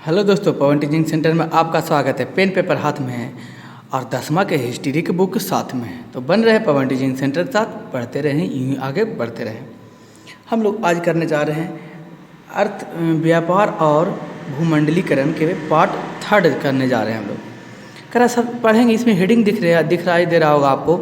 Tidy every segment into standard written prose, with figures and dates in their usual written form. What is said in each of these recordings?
Hello दोस्तों, पवन teaching centre में आपका स्वागत है। पेन पेपर हाथ में है और 10वां के हिस्ट्री की बुक साथ में है, तो बन रहे पवन टीचिंग सेंटर के साथ, पढ़ते रहें, यूँ आगे बढ़ते रहें। हम लोग आज करने जा रहे हैं अर्थ व्यापार और भूमंडलीकरण के पार्ट 3 करने जा रहे हैं। हम लोग करा सब पढ़ेंगे। इसमें हेडिंग दिखाई दे रहा होगा आपको।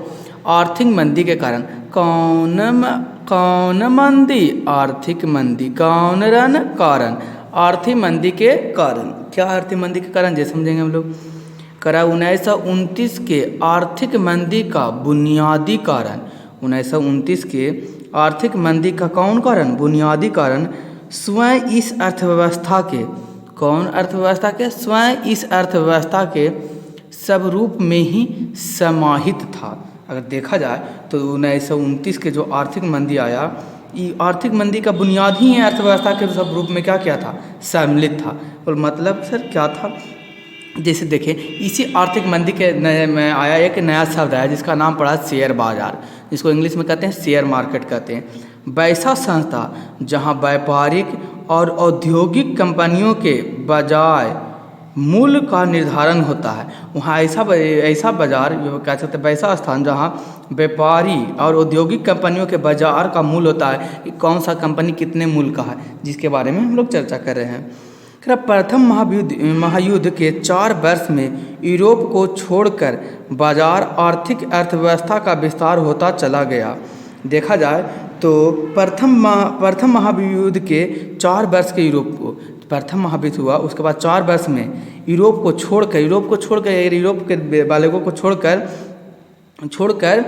आर्थिक मंदी के कारण कौन मंदी, आर्थिक मंदी कौन रन कारण, आर्थिक मंदी के कारण। क्या आर्थिक मंदी के कारण ये समझेंगे हम लोग। करा 1929 के आर्थिक मंदी का बुनियादी कारण। 1929 के आर्थिक मंदी का कौन कारण, बुनियादी कारण स्वयं इस अर्थव्यवस्था के, कौन अर्थव्यवस्था के, स्वयं इस अर्थव्यवस्था के सब रूप में ही समाहित था। अगर देखा जाए तो 1929 के जो आर्थिक मंदी आया, ये आर्थिक मंदी का बुनियाद ही अर्थव्यवस्था के सब रूप में क्या था, सम्मिलित था। और मतलब सर क्या था, जैसे देखें इसी आर्थिक मंदी के नए में आया एक नया शब्द आया जिसका नाम पड़ा शेयर बाजार, जिसको इंग्लिश में कहते हैं शेयर मार्केट कहते हैं। वैसा संस्था जहां व्यापारिक और औद्योगिक कंपनियों के बजाय मूल्य का निर्धारण होता है, वहाँ ऐसा बाजार कह सकते हैं, वैसा स्थान जहाँ व्यापारी और औद्योगिक कंपनियों के बाजार का मूल्य होता है कि कौन सा कंपनी कितने मूल्य का है, जिसके बारे में हम लोग चर्चा कर रहे हैं। प्रथम महायुद्ध के 4 वर्ष में यूरोप को छोड़कर बाजार आर्थिक अर्थव्यवस्था का विस्तार होता चला गया। देखा जाए तो प्रथम महायुद्ध के 4 वर्ष के यूरोप को, प्रथम महायुद्ध हुआ उसके बाद 4 वर्ष में यूरोप को छोड़कर यूरोप के बालकों को छोड़कर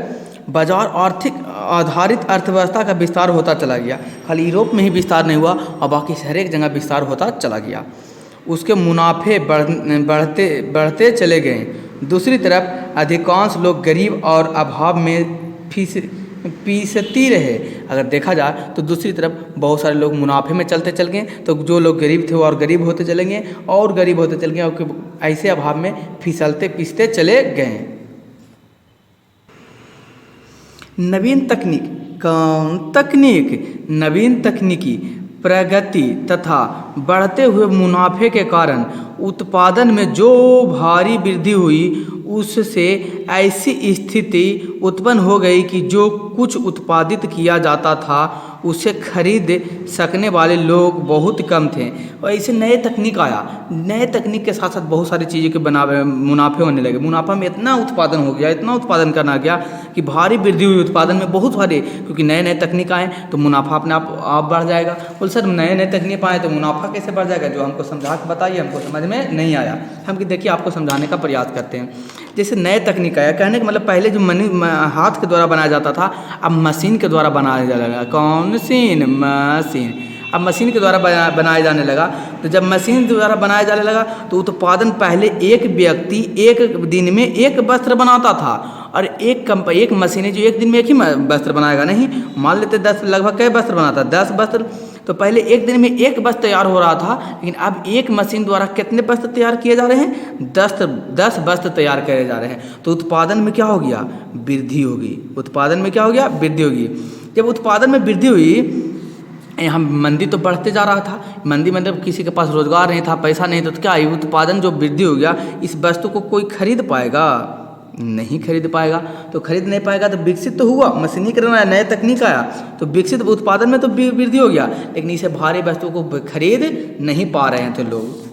बाजार आर्थिक आधारित अर्थव्यवस्था का विस्तार होता चला गया। खाली यूरोप में ही विस्तार नहीं हुआ और बाकी हर एक जगह विस्तार होता चला गया। उसके मुनाफे बढ़ते चले गए। दूसरी तरफ अधिकांश लोग गरीब और अभाव में पीसती रहे। अगर देखा जाए तो दूसरी तरफ बहुत सारे लोग मुनाफे में चलते चल गए, तो जो लोग गरीब थे वो और गरीब होते चले गए और गरीब होते चले गए और ऐसे अभाव में पीसते चले गए। नवीन तकनीक, कौन तकनीक, नवीन तकनीकी प्रगति तथा बढ़ते हुए मुनाफे के कारण उत्पादन में जो भारी वृद्धि हुई, उससे ऐसी स्थिति उत्पन्न हो गई कि जो कुछ उत्पादित किया जाता था उसे खरीद सकने वाले लोग बहुत कम थे। और ऐसे नए तकनीक आया, नए तकनीक के साथ साथ बहुत सारी चीज़ों के मुनाफे होने लगे। मुनाफा में इतना उत्पादन हो गया, इतना उत्पादन करना गया कि भारी वृद्धि हुई उत्पादन में बहुत सारे, क्योंकि नए नए तकनीक आए तो मुनाफा अपने आप बढ़ जाएगा। बोल सर नए नए तकनीक आए तो मुनाफा कैसे बढ़ जाएगा, जो हमको समझा के बताइए, हमको समझ में नहीं आया। हम देखिए आपको समझाने का प्रयास करते हैं। जैसे नए तकनीक आया, कहने का मतलब पहले जो हाथ के द्वारा बनाया जाता था, अब मशीन के द्वारा बनाया जाने लगा। कौन मशीन, अब मशीन के द्वारा बनाया जाने लगा। तो जब मशीन द्वारा बनाया जाने लगा तो उत्पादन, पहले एक व्यक्ति एक दिन में एक वस्त्र बनाता था और एक मशीन है जो एक दिन में एक ही वस्त्र बनाएगा नहीं, मान लेते 10 लगभग कई वस्त्र बनाता, 10 वस्त्र। तो पहले एक दिन में एक वस्त्र तैयार हो रहा था, लेकिन अब एक मशीन द्वारा कितने वस्त्र तैयार किए जा रहे हैं, 10 वस्त्र तैयार करे जा रहे हैं। तो उत्पादन में क्या हो गया, वृद्धि होगी। उत्पादन में क्या हो गया, वृद्धि होगी। जब उत्पादन में वृद्धि हुई, यहाँ मंदी तो बढ़ते जा रहा था, मंदी मतलब किसी के पास रोजगार नहीं था, पैसा नहीं था, तो क्या उत्पादन जो वृद्धि हो गया, इस वस्तु को कोई खरीद पाएगा, नहीं खरीद पाएगा। तो खरीद नहीं पाएगा तो विकसित तो हुआ, मशीनीकरण आया, नया तकनीक आया, तो विकसित उत्पादन में तो वृद्धि हो गया, लेकिन इसे भारी वस्तु को खरीद नहीं पा रहे थे लोग।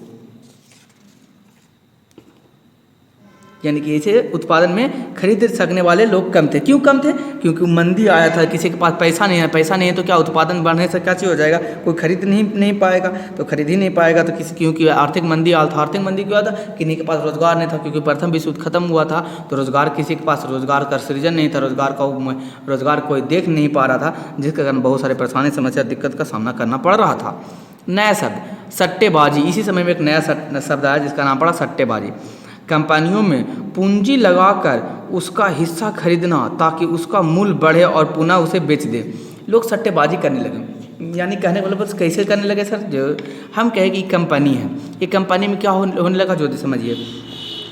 यानी कि इसे उत्पादन में खरीद सकने वाले लोग कम थे। क्यों कम थे, क्योंकि मंदी आया था, किसी के पास पैसा नहीं है तो क्या उत्पादन बढ़ने से क्या चीज़ हो जाएगा, कोई खरीद नहीं पाएगा, तो खरीद ही नहीं पाएगा तो क्योंकि आर्थिक मंदी आया था। आर्थिक मंदी क्यों था, किसी के पास रोजगार नहीं था, क्योंकि प्रथम विश्व युद्ध खत्म हुआ था, तो रोजगार किसी के पास रोजगार का सृजन नहीं था, रोजगार कोई देख नहीं पा रहा था, जिसके कारण बहुत सारे परेशानी, समस्या, दिक्कत का सामना करना पड़ रहा था। नया शब्द सट्टेबाजी, इसी समय में एक नया शब्द आया जिसका नाम पड़ा सट्टेबाजी। कंपनियों में पूंजी लगाकर उसका हिस्सा खरीदना ताकि उसका मूल्य बढ़े और पुनः उसे बेच दे। लोग सट्टेबाजी करने लगे, यानी कहने का मतलब कैसे करने लगे सर, जो हम कहें कि कंपनी है, ये कंपनी में क्या होने लगा, जो समझिए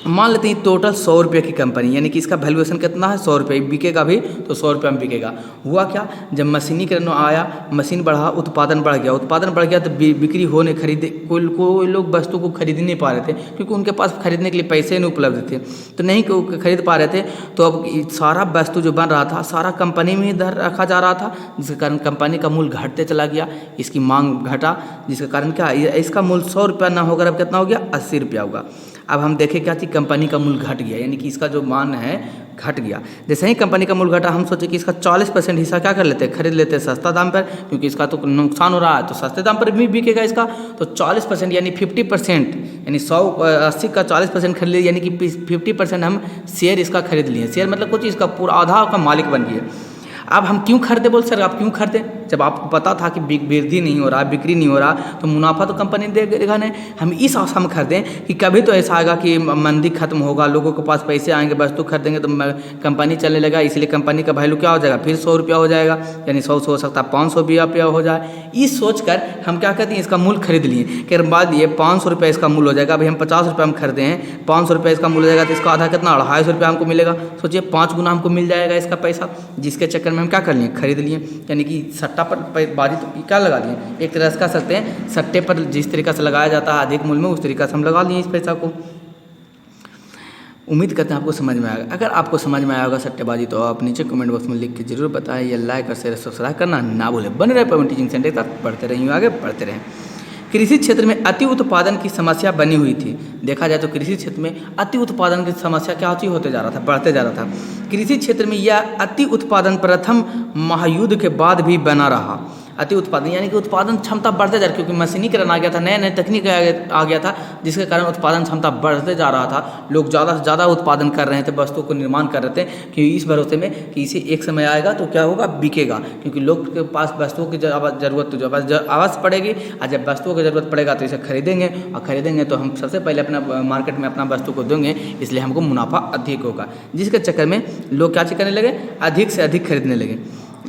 मान लेते हैं टोटल 100 रुपये की कंपनी, यानी कि इसका वैल्यूएशन कितना है 100 रुपये, बिकेगा भी तो 100 रुपये में बिकेगा। हुआ क्या, जब मशीनीकरण आया, मशीन बढ़ा, उत्पादन बढ़ गया, उत्पादन बढ़ गया तो बिक्री होने खरीदे, कोई लोग वस्तु को खरीद नहीं पा रहे थे क्योंकि उनके पास खरीदने के लिए पैसे नहीं उपलब्ध थे, तो नहीं खरीद पा रहे थे। तो अब सारा वस्तु जो बन रहा था सारा कंपनी में ही धर रखा जा रहा था, जिसके कारण कंपनी का मूल्य घटते चला गया, इसकी मांग घटा, जिसके कारण क्या, इसका मूल्य 100 रुपया ना होकर अब कितना हो गया 80 रुपया होगा। अब हम देखें क्या चीज़, कंपनी का मूल्य घट गया, यानी कि इसका जो मान है घट गया। जैसे ही कंपनी का मूल्य घटा, हम सोचे कि इसका 40% हिस्सा क्या कर लेते हैं, खरीद लेते हैं सस्ता दाम पर, क्योंकि इसका तो नुकसान हो रहा है तो सस्ते दाम पर भी बिकेगा इसका। तो 40% यानी 50%, यानी 180 का 40% खरीद लिए, यानी कि 50% हम शेयर इसका खरीद लिए। शेयर मतलब कुछ इसका पूरा आधा का मालिक बन गए। अब हम क्यों खरीदे, बोल सर आप क्यों खरीदे, जब आपको पता था कि वृद्धि नहीं हो रहा, बिक्री नहीं हो रहा, तो मुनाफा तो कंपनी देगा नहीं। हम इस आशा में खरीदें कि कभी तो ऐसा आएगा कि मंदी खत्म होगा, लोगों के पास पैसे आएंगे, वस्तु खरीदेंगे तो कंपनी चलने लगा, इसलिए कंपनी का वैल्यू क्या हो जाएगा, फिर 100 रुपया हो जाएगा, यानी 100 हो सकता है 500 रुपया हो जाए। इस सोचकर हम क्या कहते हैं, इसका मूल्य खरीद लिए। के बाद ये 500 रुपये इसका मूल्य हो जाएगा। अभी हम 50 रुपये हम खरीदे हैं, 500 रुपये इसका मूल्य हो जाएगा, तो इसका आधा कितना 250 रुपया हमको मिलेगा। सोचिए 5 गुना हमको मिल जाएगा इसका पैसा, जिसके चक्कर में हम क्या कर लिए, खरीद लिए। यानी कि सट्टा पर बाजी तो क्या लगा दिए, एक तरह से कह सकते हैं सट्टे पर जिस तरीक़ा से लगाया जाता है अधिक मूल्य में, उस तरीक़ा से हम लगा लिए इस पैसा को। उम्मीद करते हैं आपको समझ में आएगा। अगर आपको समझ में आया होगा सट्टेबाजी तो आप नीचे कमेंट बॉक्स में लिख के जरूर बताएं, या लाइक और शेयर सब्सक्राइब करना ना भूलें। बने रहे पवन टीचिंग सेंटर के साथ, पढ़ते रहिए, आगे बढ़ते रहें। कृषि क्षेत्र में अति उत्पादन की समस्या बनी हुई थी। देखा जाए तो कृषि क्षेत्र में अति उत्पादन की समस्या क्या होते जा रहा था, बढ़ते जा रहा था। कृषि क्षेत्र में यह अति उत्पादन प्रथम महायुद्ध के बाद भी बना रहा। अति उत्पादन यानी कि उत्पादन क्षमता बढ़ते जा रही, क्योंकि मशीनीकरण आ गया था, नए नए तकनीक आ गया था, जिसके कारण उत्पादन क्षमता बढ़ते जा रहा था। लोग ज़्यादा से ज़्यादा उत्पादन कर रहे थे, वस्तुओं को निर्माण कर रहे थे, कि इस भरोसे में कि इसे एक समय आएगा तो क्या होगा, बिकेगा, क्योंकि लोग के पास वस्तुओं की ज़रूरत तो अवश्य पड़ेगी, और जब वस्तुओं की ज़रूरत पड़ेगा तो इसे खरीदेंगे, और खरीदेंगे तो हम सबसे पहले अपना मार्केट में अपना वस्तु को देंगे, इसलिए हमको मुनाफा अधिक होगा। जिसके चक्कर में लोग क्या करने लगे, अधिक से अधिक खरीदने लगे,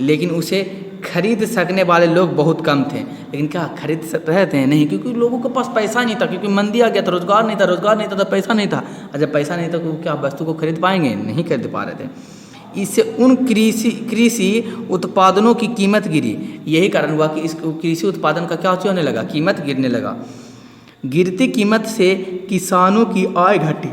लेकिन उसे खरीद सकने वाले लोग बहुत कम थे। लेकिन क्या खरीद रहे थे, नहीं, क्योंकि लोगों के पास पैसा नहीं था, क्योंकि मंदी आ गया था, रोजगार नहीं था तो पैसा नहीं था, और जब पैसा नहीं था तो क्या वस्तु को खरीद पाएंगे, नहीं खरीद पा रहे थे। इससे उन कृषि उत्पादनों की कीमत गिरी। यही कारण हुआ कि इस कृषि उत्पादन का क्या होने लगा, कीमत गिरने लगा। गिरती कीमत से किसानों की आय घटी।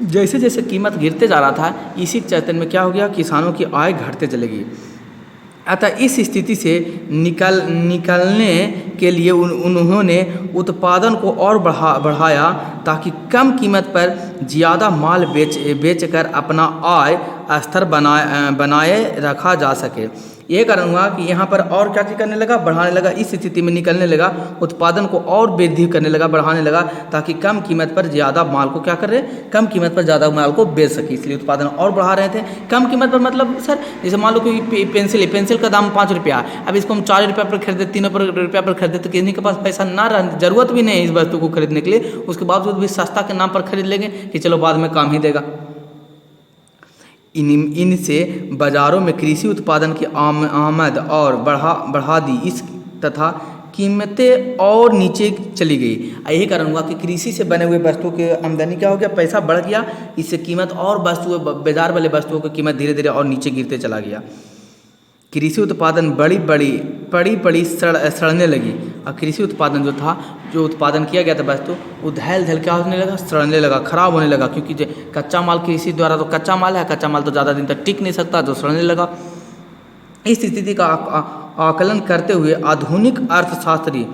जैसे जैसे कीमत गिरते जा रहा था, इसी चैतन्य में क्या हो गया, किसानों की आय घटते चलेगी। अतः इस स्थिति से निकलने के लिए उन्होंने उत्पादन को और बढ़ाया, ताकि कम कीमत पर ज़्यादा माल बेचकर अपना आय स्तर बनाए रखा जा सके। ये कारण हुआ कि यहाँ पर और क्या चीज़ करने लगा, बढ़ाने लगा। इस स्थिति में निकलने लगा, उत्पादन को और वृद्धि करने लगा, बढ़ाने लगा, ताकि कम कीमत पर ज़्यादा माल को क्या कर रहे, कम कीमत पर ज़्यादा माल को बेच सके, इसलिए उत्पादन और बढ़ा रहे थे। कम कीमत पर मतलब सर, जैसे मान लो कि पेंसिल का दाम 5 रुपया, अब इसको हम 4 रुपया पर खरीदे, 3 रुपया पर खरीदे, तो किसी के पास पैसा ना रह, जरूरत भी नहीं है इस वस्तु को खरीदने के लिए, उसके बावजूद भी सस्ता के नाम पर खरीद लेंगे कि चलो बाद में काम ही देगा। इनसे बाज़ारों में कृषि उत्पादन की आमद और बढ़ा दी, इस तथा कीमतें और नीचे चली गई। यही कारण हुआ कि कृषि से बने हुए वस्तुओं की आमदनी क्या हो गया, पैसा बढ़ गया, इससे कीमत और बाजार वाले वस्तुओं की कीमत धीरे धीरे और नीचे गिरते चला गया। कृषि उत्पादन बड़ी सड़ने लगी, और कृषि उत्पादन जो उत्पादन किया गया था वस्तु, वो धैल क्या होने लगा, सड़ने लगा, खराब होने लगा, क्योंकि कच्चा माल कृषि द्वारा तो कच्चा माल है, कच्चा माल तो ज़्यादा दिन तक टिक नहीं सकता, तो सड़ने लगा। इस स्थिति का आकलन करते हुए आधुनिक अर्थशास्त्री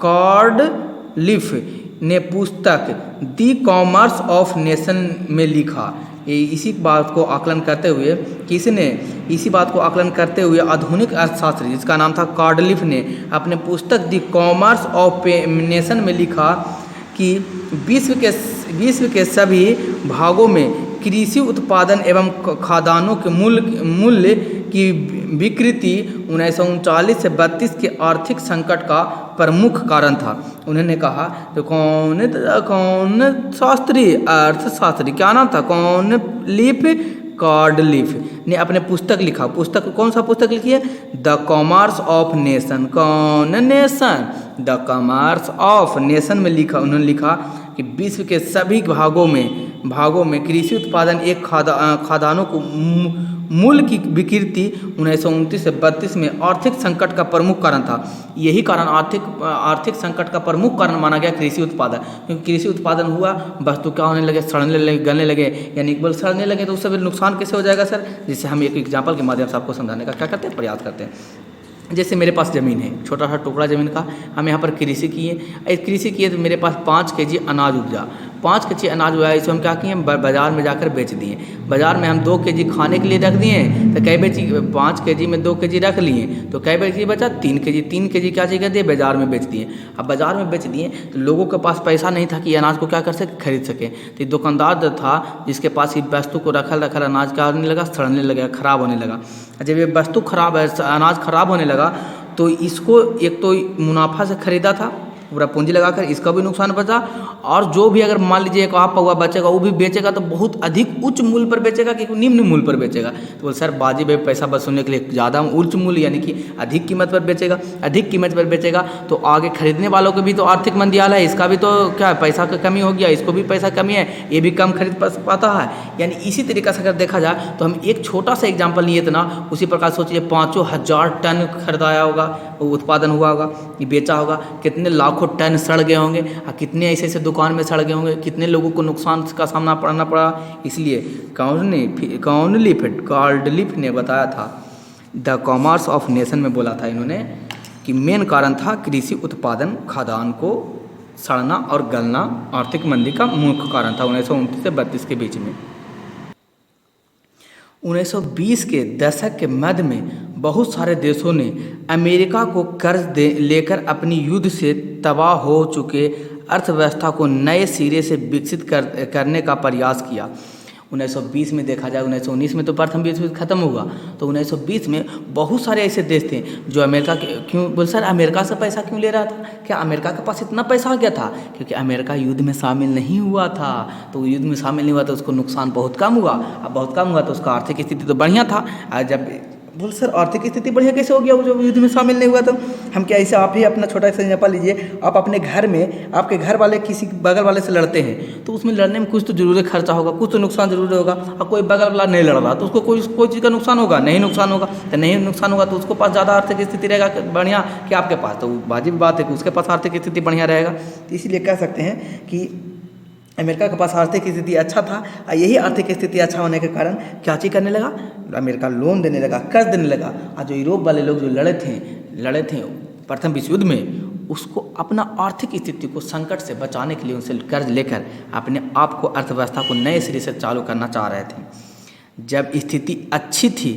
कार्डलिफ ने पुस्तक द कॉमर्स ऑफ नेशन में लिखा। इसी बात को आकलन करते हुए इसी बात को आकलन करते हुए आधुनिक अर्थशास्त्री, जिसका नाम था कार्डलिफ, ने अपने पुस्तक द कॉमर्स ऑफ नेशन में लिखा कि विश्व के सभी भागों में कृषि उत्पादन एवं खाद्यान्नों के मूल्य की विकृति 1939 से 32 के आर्थिक संकट का प्रमुख कारण था। उन्होंने कहा, तो कौन अर्थशास्त्री, क्या नाम था, कार्डलिफ ने अपने पुस्तक लिखा। पुस्तक कौन सा पुस्तक लिखी है, द कॉमर्स ऑफ नेशन। कौन nation, the commerce of nation में लिखा, उन्होंने लिखा कि विश्व के सभी भागों में कृषि उत्पादन एक खाद्यान्नों को मूल्य की विकृति 1929 से 32 में आर्थिक संकट का प्रमुख कारण था। यही कारण आर्थिक संकट का प्रमुख कारण माना गया कृषि उत्पादन, क्योंकि कृषि उत्पादन हुआ, वस्तु क्या होने लगे, सड़ने लगे, गलने लगे, यानी केवल सड़ने लगे तो उससे नुकसान कैसे हो जाएगा सर, जिससे हम एक एग्जाम्पल के माध्यम से आपको समझाने का क्या करते हैं, प्रयास करते हैं। जैसे मेरे पास ज़मीन है, छोटा सा टुकड़ा ज़मीन का, हम यहाँ पर कृषि किए तो मेरे पास 5 केजी अनाज उपजा, 5 केजी अनाज हुआ, इसको हम क्या किए, बाज़ार में जाकर बेच दिए। बाज़ार में हम 2 केजी खाने के लिए रख दिए, तो कई बेची, 5 केजी में 2 केजी रख लिए, तो कई बेची बचा 3 केजी क्या चीज़ कर दिए, बाज़ार में बेच दिए। अब बाज़ार में बेच दिए तो लोगों के पास पैसा नहीं था कि अनाज को क्या कर सके, खरीद सके। तो दुकानदार जो था, जिसके पास ये वस्तु को रखल अनाज क्या होने लगा, सड़ने लगा, खराब होने लगा। जब ये वस्तु खराब है, अनाज खराब होने लगा, तो इसको एक तो मुनाफा से खरीदा था, पूरा पूंजी लगाकर, इसका भी नुकसान बचा, और जो भी अगर मान लीजिए एक आप पौवा बचेगा, वो भी बेचेगा तो बहुत अधिक उच्च मूल्य पर बेचेगा कि निम्न मूल्य पर बेचेगा। तो बोल सर बाजी भाई पैसा वसूलने के लिए ज़्यादा उच्च मूल्य यानी कि अधिक कीमत पर बेचेगा, अधिक कीमत पर बेचेगा तो आगे खरीदने वालों को भी तो आर्थिक मंदी हाल है, इसका भी तो क्या पैसा का कमी हो गया, इसको भी पैसा कमी है, ये भी कम खरीद पाता है। यानी इसी तरीक़े से अगर देखा जाए तो हम एक छोटा सा एग्जाम्पल लिए थे ना, उसी प्रकार सोचिए 5,000 टन खरीदाया होगा, उत्पादन हुआ होगा, ये बेचा होगा, कितने लाखों टन सड़ गए होंगे, और कितने ऐसे दुकान में सड़ गए होंगे, कितने लोगों को नुकसान का सामना करना पड़ा। इसलिए कार्डलिफ ने बताया था, द कॉमर्स ऑफ नेशन में बोला था इन्होंने कि मेन कारण था कृषि उत्पादन, खाद्यान्न को सड़ना और गलना आर्थिक मंदी का मुख्य कारण था 1929 से 32 के बीच में। 1920 के दशक के मध्य में बहुत सारे देशों ने अमेरिका को कर्ज लेकर अपनी युद्ध से तबाह हो चुके अर्थव्यवस्था को नए सिरे से विकसित करने का प्रयास किया। 1920 में देखा जाए, 1919 में तो प्रथम विश्व युद्ध खत्म हुआ, तो 1920 में बहुत सारे ऐसे देश थे जो अमेरिका के, क्यों बोल सर अमेरिका से पैसा क्यों ले रहा था, क्या अमेरिका के पास इतना पैसा आ गया था, क्योंकि अमेरिका युद्ध में शामिल नहीं हुआ था। तो युद्ध में शामिल नहीं हुआ तो उसको नुकसान बहुत कम हुआ, अब बहुत कम हुआ तो उसका आर्थिक स्थिति तो बढ़िया था। जब बोल सर आर्थिक स्थिति बढ़िया कैसे हो गया, वो जो युद्ध में शामिल नहीं हुआ तो हम क्या, ऐसे आप ही अपना छोटा सा एग्जाम्पल लीजिए, आप अपने घर में आपके घर वाले किसी बगल वाले से लड़ते हैं, तो उसमें लड़ने में कुछ तो जरूर खर्चा होगा, कुछ तो नुकसान जरूर होगा। और कोई बगल वाला नहीं लड़ रहा तो उसको कोई चीज़ का नुकसान होगा, नहीं नुकसान होगा, तो नहीं नुकसान होगा तो उसको पास ज़्यादा आर्थिक स्थिति रहेगा बढ़िया कि आपके पास, तो वाजिब बात है कि उसके पास आर्थिक स्थिति बढ़िया रहेगा। तो इसीलिए कह सकते हैं कि अमेरिका के पास आर्थिक स्थिति अच्छा था, और यही आर्थिक स्थिति अच्छा होने के कारण क्या चीज़ करने लगा, अमेरिका लोन देने लगा, कर्ज देने लगा। और जो यूरोप वाले लोग जो लड़े थे प्रथम विश्व युद्ध में, उसको अपना आर्थिक स्थिति को संकट से बचाने के लिए उनसे कर्ज लेकर अपने आप को, अर्थव्यवस्था को नए सिरे से चालू करना चाह रहे थे। जब स्थिति अच्छी थी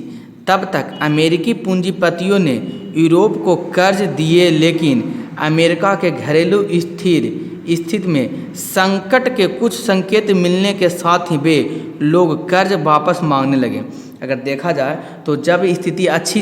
तब तक अमेरिकी पूंजीपतियों ने यूरोप को कर्ज दिए, लेकिन अमेरिका के घरेलू स्थिति में संकट के कुछ संकेत मिलने के साथ ही वे लोग कर्ज वापस मांगने लगे। अगर देखा जाए तो जब स्थिति अच्छी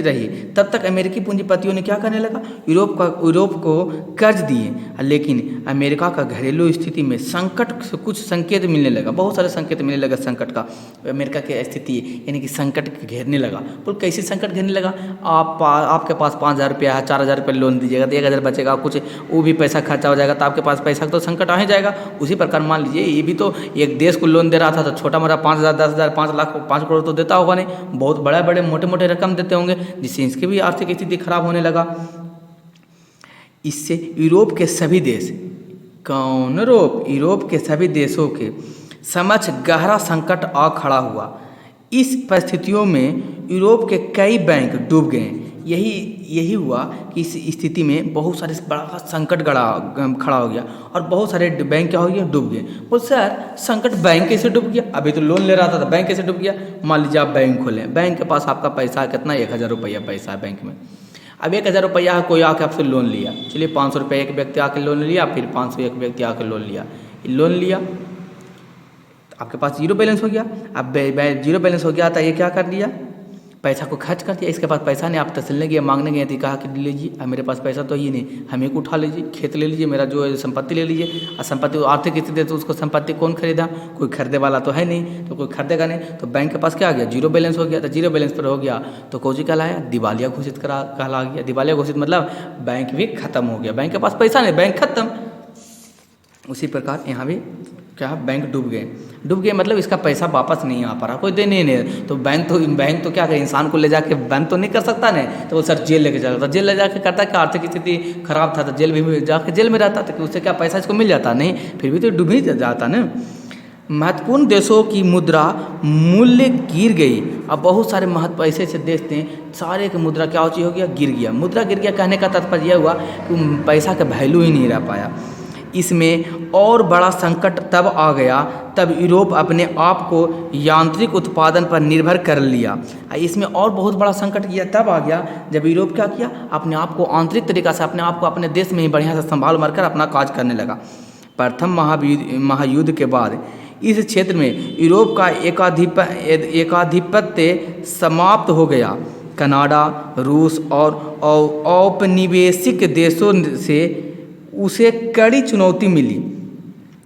रही तब तक अमेरिकी पूंजीपतियों ने क्या करने लगा, यूरोप को कर्ज दिए, लेकिन अमेरिका का घरेलू स्थिति में संकट से कुछ संकेत मिलने लगा, बहुत सारे संकेत मिलने लगा संकट का। अमेरिका की स्थिति यानी कि संकट घेरने लगा। बोल कैसे संकट घेरने लगा, आपके पास 5,000 रुपया है, 4,000 रुपये लोन दीजिएगा तो 1,000 बचेगा, कुछ वो भी पैसा खर्चा हो जाएगा, तो आपके पास पैसा तो संकट आ ही जाएगा। उसी प्रकार मान लीजिए ये भी तो एक देश को लोन दे रहा था, तो छोटा मोटा 5,000, 10,000, 5 लाख, 5 करोड़ तो देता होगा नहीं, बहुत बड़े मोटे रकम देते होंगे, जिससे इसकी भी आर्थिक स्थिति खराब होने लगा। इससे यूरोप के सभी देशों के समक्ष गहरा संकट आ खड़ा हुआ। इस परिस्थितियों में यूरोप के कई बैंक डूब गए। यही हुआ कि इस स्थिति में बहुत सारे बड़ा संकट खड़ा हो गया और बहुत सारे बैंक क्या हो गए, डूब गए। बोल सर संकट बैंक कैसे डूब गया, अभी तो लोन ले रहा था तो बैंक कैसे डूब गया। मान लीजिए आप बैंक खोलें, बैंक के पास आपका पैसा कितना, 1,000 रुपया पैसा है बैंक में। अब 1,000 रुपया है, कोई आके आपसे लोन लिया, चलिए 500 रुपये एक व्यक्ति आके लोन लिया, फिर 500 एक व्यक्ति आके लोन लिया, आपके पास जीरो बैलेंस हो गया। अब जीरो बैलेंस हो गया था, ये क्या कर दिया, पैसा को खर्च कर दिया, इसके पास पैसा नहीं, आप तसलने गए मांगने गए थे, कहा कि लीजिए अब मेरे पास पैसा तो ये नहीं, हमें को उठा लीजिए, खेत ले लीजिए, मेरा जो है संपत्ति ले लीजिए। और संपत्ति आर्थिक स्थिति तो उसको संपत्ति कौन खरीदा, कोई खरीदने वाला तो है नहीं, तो कोई खरीदेगा नहीं, तो बैंक के पास क्या आ गया, जीरो बैलेंस हो गया। तो जीरो बैलेंस पर हो गया तो कौजी कहलाया, दिवालिया घोषित कहला गया। दिवालिया घोषित मतलब बैंक भी खत्म हो गया, बैंक के पास पैसा नहीं, बैंक खत्म। उसी प्रकार यहाँ भी क्या, बैंक डूब गए मतलब इसका पैसा वापस नहीं आ पा रहा, कोई दे नहीं। तो बैंक तो क्या करे, इंसान को ले जाके बंद तो नहीं कर सकता नहीं, तो वो सर जेल लेके जाता, जेल ले जाके करता कि आर्थिक स्थिति खराब था तो जेल भी जाके जेल में रहता था, कि उससे क्या पैसा इसको मिल जाता नहीं, फिर भी तो डूब ही जाता ना। महत्वपूर्ण देशों की मुद्रा मूल्य गिर गई। अब बहुत सारे महत्व ऐसे ऐसे देश थे, सारे की मुद्रा क्या हो गया, गिर गया। मुद्रा गिर गया कहने का तात्पर्य यह हुआ कि पैसा का वैल्यू ही नहीं रह पाया। इसमें और बड़ा संकट तब आ गया तब यूरोप अपने आप को यांत्रिक उत्पादन पर निर्भर कर लिया। इसमें और बहुत बड़ा संकट किया तब आ गया जब यूरोप क्या किया, अपने आप को आंतरिक तरीक़ा से अपने आप को अपने देश में ही बढ़िया से संभाल मार कर अपना काज करने लगा। प्रथम महायुद्ध के बाद इस क्षेत्र में यूरोप का एकाधिपत्य समाप्त हो गया। कनाडा, रूस और औपनिवेशिक देशों से उसे कड़ी चुनौती मिली।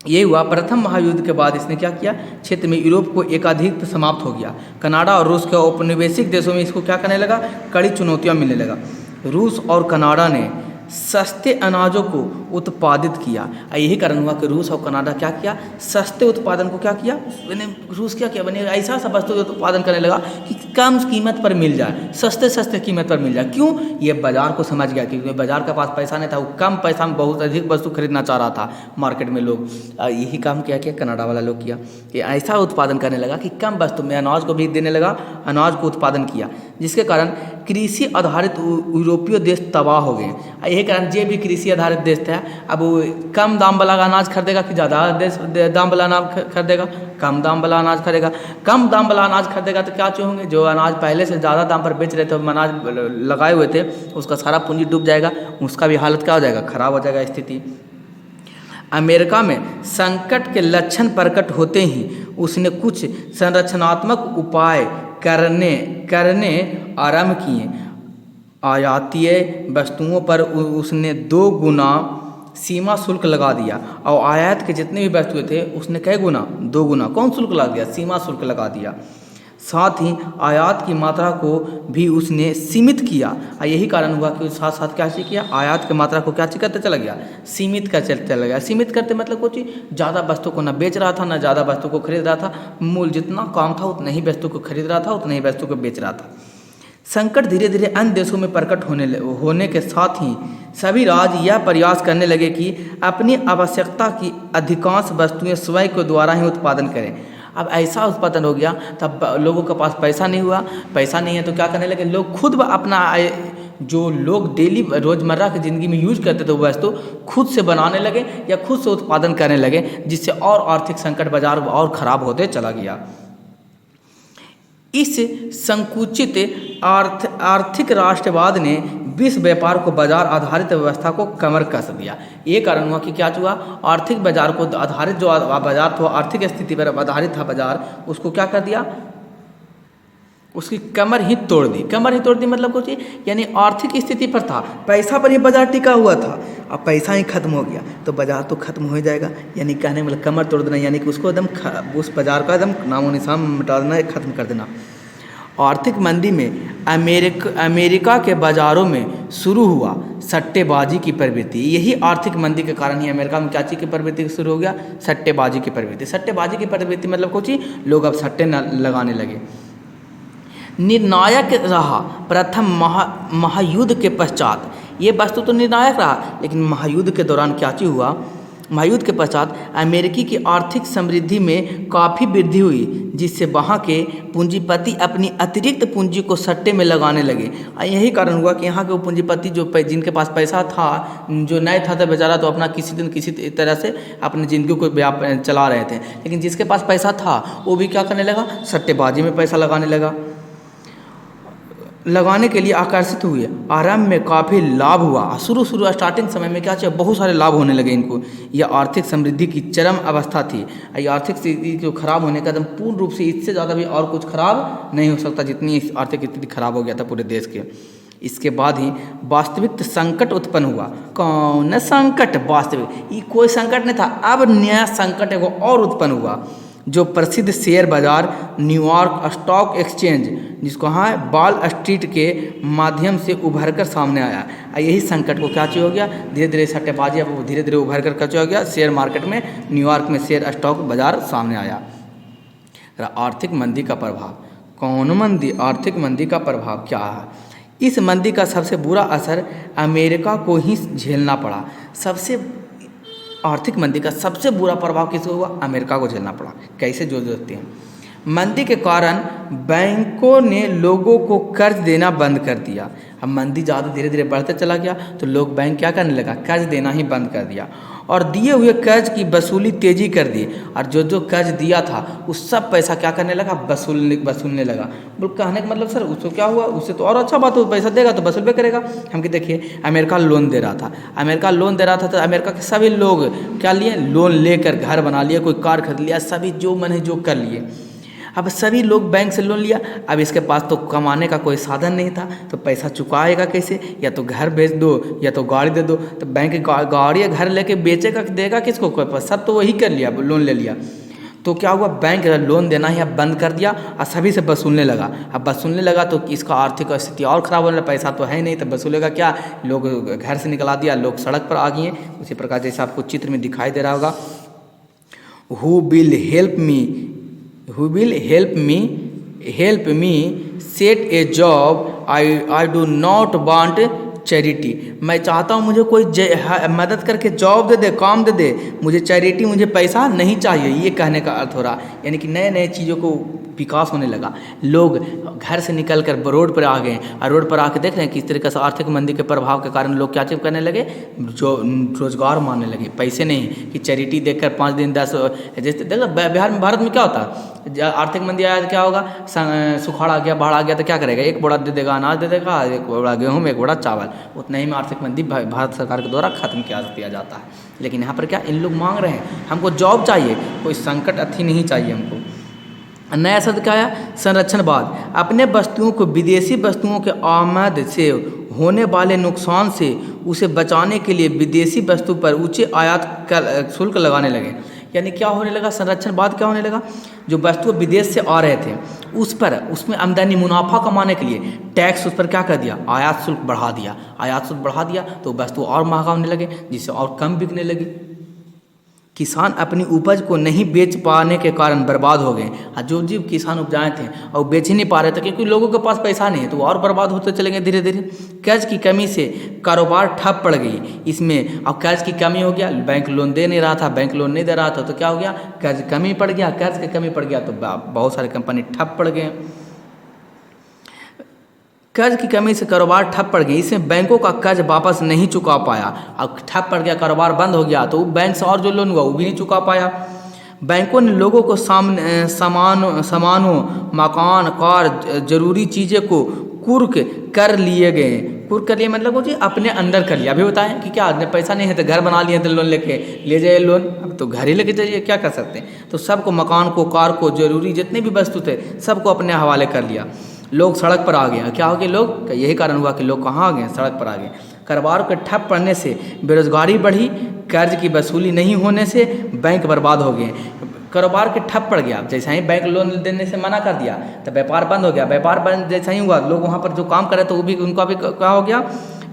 ये हुआ प्रथम महायुद्ध के बाद इसने क्या किया, क्षेत्र में यूरोप को एकाधिपत्य समाप्त हो गया। कनाडा और रूस के औपनिवेशिक देशों में इसको क्या करने लगा, कड़ी चुनौतियां मिलने लगा। रूस और कनाडा ने सस्ते अनाजों को उत्पादित किया। यही कारण हुआ कि रूस और कनाडा क्या किया, सस्ते उत्पादन को क्या किया, रूस क्या किया बने ऐसा सा वस्तु उत्पादन करने लगा कि कम कीमत पर मिल जाए, सस्ते कीमत पर मिल जाए। क्यों, ये बाजार को समझ गया, क्योंकि बाजार के पास पैसा नहीं था, वो कम पैसा में बहुत अधिक वस्तु खरीदना चाह रहा था मार्केट में लोग। यही काम क्या किया कनाडा वाला लोग किया कि ऐसा उत्पादन करने लगा कि कम वस्तु में अनाज को भी देने लगा, अनाज को उत्पादन किया, जिसके कारण कृषि आधारित यूरोपीय देश तबाह हो गए। यही कारण जे भी कृषि आधारित देश था, अब वो कम दाम वाला अनाज खरीदेगा कि ज़्यादा दाम वाला अनाज खरीदेगा, कम दाम वाला अनाज खरीदेगा। कम दाम वाला अनाज खरीदेगा तो क्या होंगे, जो अनाज पहले से ज़्यादा दाम पर बेच रहे थे, अनाज लगाए हुए थे, उसका सारा पूंजी डूब जाएगा, उसका भी हालत क्या हो जाएगा, खराब हो जाएगा स्थिति। अमेरिका में संकट के लक्षण प्रकट होते ही उसने कुछ संरचनात्मक उपाय करने आरंभ किए। आयातीय वस्तुओं पर उसने 2 गुना सीमा शुल्क लगा दिया, और आयात के जितने भी वस्तुएं थे उसने कई गुना, 2 गुना कौन शुल्क लगा दिया, सीमा शुल्क लगा दिया। साथ ही आयात की मात्रा को भी उसने सीमित किया। यही कारण हुआ कि साथ साथ क्या किया, आयात की मात्रा को क्या करते चला गया, सीमित कर चला गया। सीमित करते मतलब कुछ ज़्यादा वस्तु को न बेच रहा था, न ज़्यादा वस्तु को खरीद रहा था, मूल जितना काम था उतना ही वस्तु को खरीद रहा था, उतना ही वस्तु को बेच रहा था। संकट धीरे धीरे अन्य देशों में प्रकट होने के साथ ही सभी राज्य यह प्रयास करने लगे कि अपनी आवश्यकता की अधिकांश वस्तुएं स्वयं के द्वारा ही उत्पादन करें। अब ऐसा उत्पादन हो गया, तब लोगों के पास पैसा नहीं हुआ, पैसा नहीं है तो क्या करने लगे, लोग खुद अपना जो लोग डेली रोज़मर्रा की ज़िंदगी में यूज करते थे वो वस्तु खुद से बनाने लगे या खुद से उत्पादन करने लगे, जिससे और आर्थिक संकट बाजार और ख़राब होते चला गया। इस संकुचित आर्थिक राष्ट्रवाद ने विश्व व्यापार को बाजार आधारित व्यवस्था को कमर कस दिया। ये कारण हुआ कि क्या हुआ, आर्थिक बाजार को आधारित जो बाजार था, आर्थिक स्थिति पर आधारित था बाजार, उसको क्या कर दिया, उसकी कमर ही तोड़ दी। कमर ही तोड़ दी मतलब कुछ, यानी आर्थिक स्थिति पर था, पैसा पर ही बाजार टिका हुआ था, अब पैसा ही खत्म हो गया तो बाजार तो खत्म हो जाएगा। यानी कहने मतलब कमर तोड़ देना, यानी कि उसको एकदम उस बाजार का एकदम नामो निशान मिटा देना, खत्म कर देना। आर्थिक मंदी में अमेरिका के बाज़ारों में शुरू हुआ सट्टेबाजी की प्रवृत्ति। यही आर्थिक मंदी के कारण ही अमेरिका में क्या चीज़ की प्रवृत्ति शुरू हो गया, सट्टेबाजी की प्रवृत्ति। सट्टेबाजी की प्रवृत्ति मतलब कुछ ही लोग अब सट्टे लगाने लगे। निर्णायक रहा प्रथम महायुद्ध के पश्चात, ये वस्तु तो निर्णायक रहा, लेकिन महायुद्ध के दौरान क्या चीज़ हुआ, महायुद्ध के पश्चात अमेरिकी की आर्थिक समृद्धि में काफ़ी वृद्धि हुई, जिससे वहाँ के पूंजीपति अपनी अतिरिक्त पूंजी को सट्टे में लगाने लगे। यही कारण हुआ कि यहाँ के वो पूंजीपति जो जिनके पास पैसा था, जो नहीं था तो बेचारा तो अपना किसी दिन किसी तरह से अपनी ज़िंदगी को चला रहे थे, लेकिन जिसके पास पैसा था वो भी क्या करने लगा, सट्टेबाजी में पैसा लगाने लगा। लगाने के लिए आकर्षित हुए। आरंभ में काफ़ी लाभ हुआ, शुरू स्टार्टिंग समय में क्या चाहिए, बहुत सारे लाभ होने लगे इनको। यह आर्थिक समृद्धि की चरम अवस्था थी। ये आर्थिक स्थिति जो खराब होने का एकदम पूर्ण रूप से, इससे ज़्यादा भी और कुछ खराब नहीं हो सकता जितनी आर्थिक स्थिति खराब हो गया था पूरे देश के। इसके बाद ही वास्तविक संकट उत्पन्न हुआ। कौन संकट? वास्तविक, ये कोई संकट नहीं था, अब नया संकट एगो और उत्पन्न हुआ, जो प्रसिद्ध शेयर बाजार न्यूयॉर्क स्टॉक एक्सचेंज, जिसको हाँ वॉल स्ट्रीट के माध्यम से उभर कर सामने आया। यही संकट को क्या चाहिए हो गया, धीरे धीरे सट्टेबाजी अब धीरे धीरे उभर कर क्या हो गया, शेयर मार्केट में न्यूयॉर्क में शेयर स्टॉक बाजार सामने आया। आर्थिक मंदी का प्रभाव, कौन मंदी? आर्थिक मंदी का प्रभाव क्या है? इस मंदी का सबसे बुरा असर अमेरिका को ही झेलना पड़ा। सबसे आर्थिक मंदी का सबसे बुरा प्रभाव किसको हुआ? अमेरिका को झेलना पड़ा। कैसे? जो देखते हैं। मंदी के कारण बैंकों ने लोगों को कर्ज देना बंद कर दिया। अब मंदी ज़्यादा धीरे धीरे बढ़ते चला गया तो लोग बैंक क्या करने लगा, कर्ज देना ही बंद कर दिया और दिए हुए कर्ज की वसूली तेजी कर दी। और जो जो कर्ज दिया था उस सब पैसा क्या करने लगा, वसूलने लगा। बोल कहने का मतलब सर उसको क्या हुआ, उससे तो और अच्छा बात हो, पैसा देगा तो वसूल भी करेगा। हम कि देखिए अमेरिका लोन दे रहा था, अमेरिका लोन दे रहा था तो अमेरिका के सभी लोग क्या लिए, लोन लेकर घर बना लिए, कोई कार खरीद लिया, सभी जो मन है जो कर लिए। अब सभी लोग बैंक से लोन लिया, अब इसके पास तो कमाने का कोई साधन नहीं था तो पैसा चुकाएगा कैसे? या तो घर बेच दो या तो गाड़ी दे दो। तो बैंक गाड़ी या घर लेके बेचेगा, देगा किसको? कोई पैसा, सब तो वही कर लिया, लोन ले लिया। तो क्या हुआ, बैंक लोन देना ही अब बंद कर दिया और सभी से वसूलने लगा। अब वसूलने लगा तो इसका आर्थिक स्थिति और ख़राब होने लगा, पैसा तो है नहीं तो वसूलेगा क्या? लोग घर से निकला दिया, लोग सड़क पर आ गए। उसी प्रकार जैसे आपको चित्र में दिखाई दे रहा होगा, who will help me set a job, I do not want charity. मैं चाहता हूँ मुझे कोई मदद करके जॉब दे दे, काम दे दे, मुझे चैरिटी, मुझे पैसा नहीं चाहिए। ये कहने का अर्थ हो रहा, यानी कि नए नए चीज़ों को विकास होने लगा। लोग घर से निकल कर रोड पर आ गए और रोड पर आके देख रहे हैं किस तरीके से आर्थिक मंदी के प्रभाव के कारण लोग क्या चीज़ करने लगे, जो रोजगार मांगने लगे। पैसे नहीं कि चैरिटी देकर 5 दिन 10, जैसे देखो बिहार में, भारत में क्या होता है, आर्थिक मंदी आया तो क्या होगा, सुखाड़ आ गया, बाढ़ आ गया तो क्या करेगा, एक बोरा दे देगा अनाज, दे देगा एक बोरा गेहूँ, एक बोरा चावल। उतना ही में आर्थिक मंदी भारत सरकार के द्वारा खत्म किया जाता है। लेकिन यहाँ पर क्या, इन लोग मांग रहे हैं हमको जॉब चाहिए, कोई संकट अथी नहीं चाहिए हमको। नया शब्द क्या आया, संरक्षणवाद। अपने वस्तुओं को विदेशी वस्तुओं के आमद से होने वाले नुकसान से उसे बचाने के लिए विदेशी वस्तु पर ऊंचे आयात शुल्क लगाने लगे। यानी क्या होने लगा, संरक्षणवाद क्या होने लगा, जो वस्तु विदेश से आ रहे थे उस पर, उसमें आमदनी मुनाफा कमाने के लिए टैक्स उस पर क्या कर दिया, आयात शुल्क बढ़ा दिया। आयात शुल्क बढ़ा दिया तो वस्तु और महंगा होने लगे, जिससे और कम बिकने लगी। किसान अपनी उपज को नहीं बेच पाने के कारण बर्बाद हो गए। और जो जीव किसान उपजाए थे और बेच ही नहीं पा रहे थे क्योंकि लोगों के पास पैसा नहीं है, तो और बर्बाद होते चले गए धीरे धीरे। कर्ज की कमी से कारोबार ठप पड़ गई। इसमें अब कर्ज की कमी हो गया, बैंक लोन दे नहीं रहा था, बैंक लोन नहीं दे रहा था तो क्या हो गया, कर्ज कमी पड़ गया। कर्ज की कमी पड़ गया तो बहुत सारे कंपनी ठप पड़ गए। कर्ज की कमी से कारोबार ठप पड़ गई, इसमें बैंकों का कर्ज वापस नहीं चुका पाया। अब ठप पड़ गया, कारोबार बंद हो गया तो बैंक से और जो लोन हुआ वो भी नहीं चुका पाया। बैंकों ने लोगों को सामानों, मकान, कार, जरूरी चीज़ें को कुर्क कर लिए गए। कुर्क कर लिए मतलब वो जी अपने अंदर कर लिया। अभी बताएं कि क्या पैसा नहीं है तो घर बना लिए, तो लोन लेके ले जाइए लोन, अब तो घर ही लेके जाइए, क्या कर सकते हैं। तो सबको, मकान को, कार को, जरूरी जितने भी वस्तु थे सबको अपने हवाले कर लिया। लोग सड़क पर आ गए। क्या हो गए लोग, यही कारण हुआ कि लोग कहाँ आ गए, सड़क पर आ गए। कारोबार के ठप पड़ने से बेरोजगारी बढ़ी, कर्ज की वसूली नहीं होने से बैंक बर्बाद हो गए। कारोबार के ठप पड़ गया, जैसा ही बैंक लोन देने से मना कर दिया तो व्यापार बंद हो गया। व्यापार बंद जैसा ही हुआ, लोग वहाँ पर जो काम करे तो वो भी, उनका भी क्या हो गया,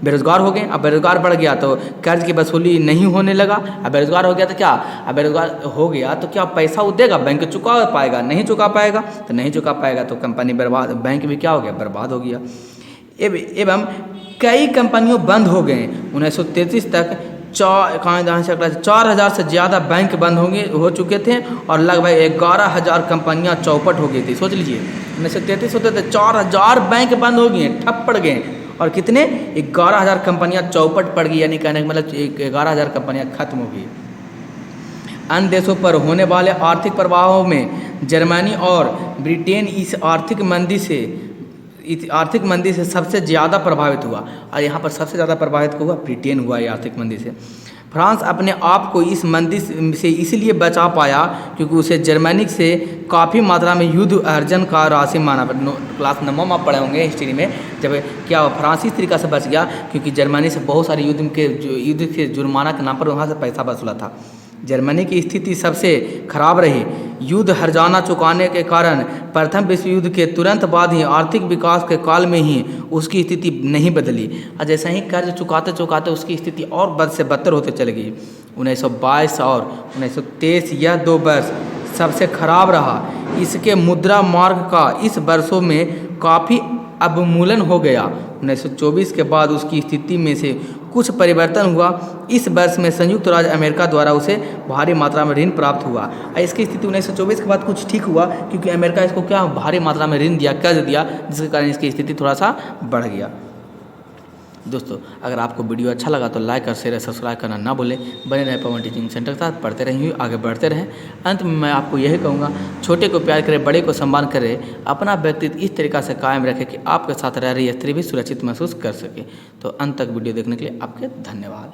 बेरोजगार हो गए। अब बेरोजगार बढ़ गया तो कर्ज की वसूली नहीं होने लगा। अब बेरोजगार हो गया तो क्या, अब बेरोजगार हो गया तो क्या पैसा वो देगा, बैंक चुका पाएगा, नहीं चुका पाएगा। तो नहीं चुका पाएगा तो कंपनी बर्बाद, बैंक भी क्या हो गया, बर्बाद हो गया। एवं कई कंपनियों बंद हो गए। 1933 तक 4,000 से ज़्यादा बैंक बंद हो चुके थे और लगभग 11,000 कंपनियां चौपट हो गई थी। सोच लीजिए 1933 होते थे 4,000 बैंक बंद हो गए, ठप पड़ गए, और कितने, 11,000 कंपनियां चौपट पड़ गई। यानी कहने का मतलब 11,000 कंपनियां खत्म हो गई। अन्य देशों पर होने वाले आर्थिक प्रभावों में जर्मनी और ब्रिटेन इस आर्थिक मंदी से आर्थिक मंदी से सबसे ज़्यादा प्रभावित हुआ, और यहाँ पर सबसे ज़्यादा प्रभावित हुआ ब्रिटेन हुआ ये आर्थिक मंदी से। फ्रांस अपने आप को इस मंदी से इसलिए बचा पाया क्योंकि उसे जर्मनी से काफ़ी मात्रा में युद्ध अर्जन का राशि माना। क्लास 9 में आप पढ़े होंगे हिस्ट्री में, जब क्या हुआ फ्रांस इस तरीक़ा से बच गया क्योंकि जर्मनी से बहुत सारे युद्ध के जुर्माना के नाम पर वहाँ से पैसा वसूला था। जर्मनी की स्थिति सबसे खराब रही। युद्ध हर्जाना चुकाने के कारण प्रथम विश्व युद्ध के तुरंत बाद ही आर्थिक विकास के काल में ही उसकी स्थिति नहीं बदली, और जैसे ही कर्ज चुकाते चुकाते उसकी स्थिति और बद से बदतर होते चली गई। 1922 और 1923 यह 2 वर्ष सबसे खराब रहा। इसके मुद्रा मार्ग का इस वर्षों में काफ़ी अवमूलन हो गया। 1924 के बाद उसकी स्थिति में से कुछ परिवर्तन हुआ। इस वर्ष में संयुक्त राज्य अमेरिका द्वारा उसे भारी मात्रा में ऋण प्राप्त हुआ। इसकी स्थिति 1924 के बाद कुछ ठीक हुआ क्योंकि अमेरिका इसको क्या भारी मात्रा में ऋण दिया, कर्ज दिया, जिसके कारण इसकी स्थिति थोड़ा सा बढ़ गया। दोस्तों, अगर आपको वीडियो अच्छा लगा तो लाइक और शेयर सब्सक्राइब करना ना भूलें। बने रहे पवन टीचिंग सेंटर के साथ, पढ़ते रहें, आगे बढ़ते रहें। अंत में मैं आपको यही कहूँगा, छोटे को प्यार करें, बड़े को सम्मान करें, अपना व्यक्तित्व इस तरीक़ा से कायम रखें कि आपके साथ रह रही स्त्री भी सुरक्षित महसूस कर सके। तो अंत तक वीडियो देखने के लिए आपके धन्यवाद।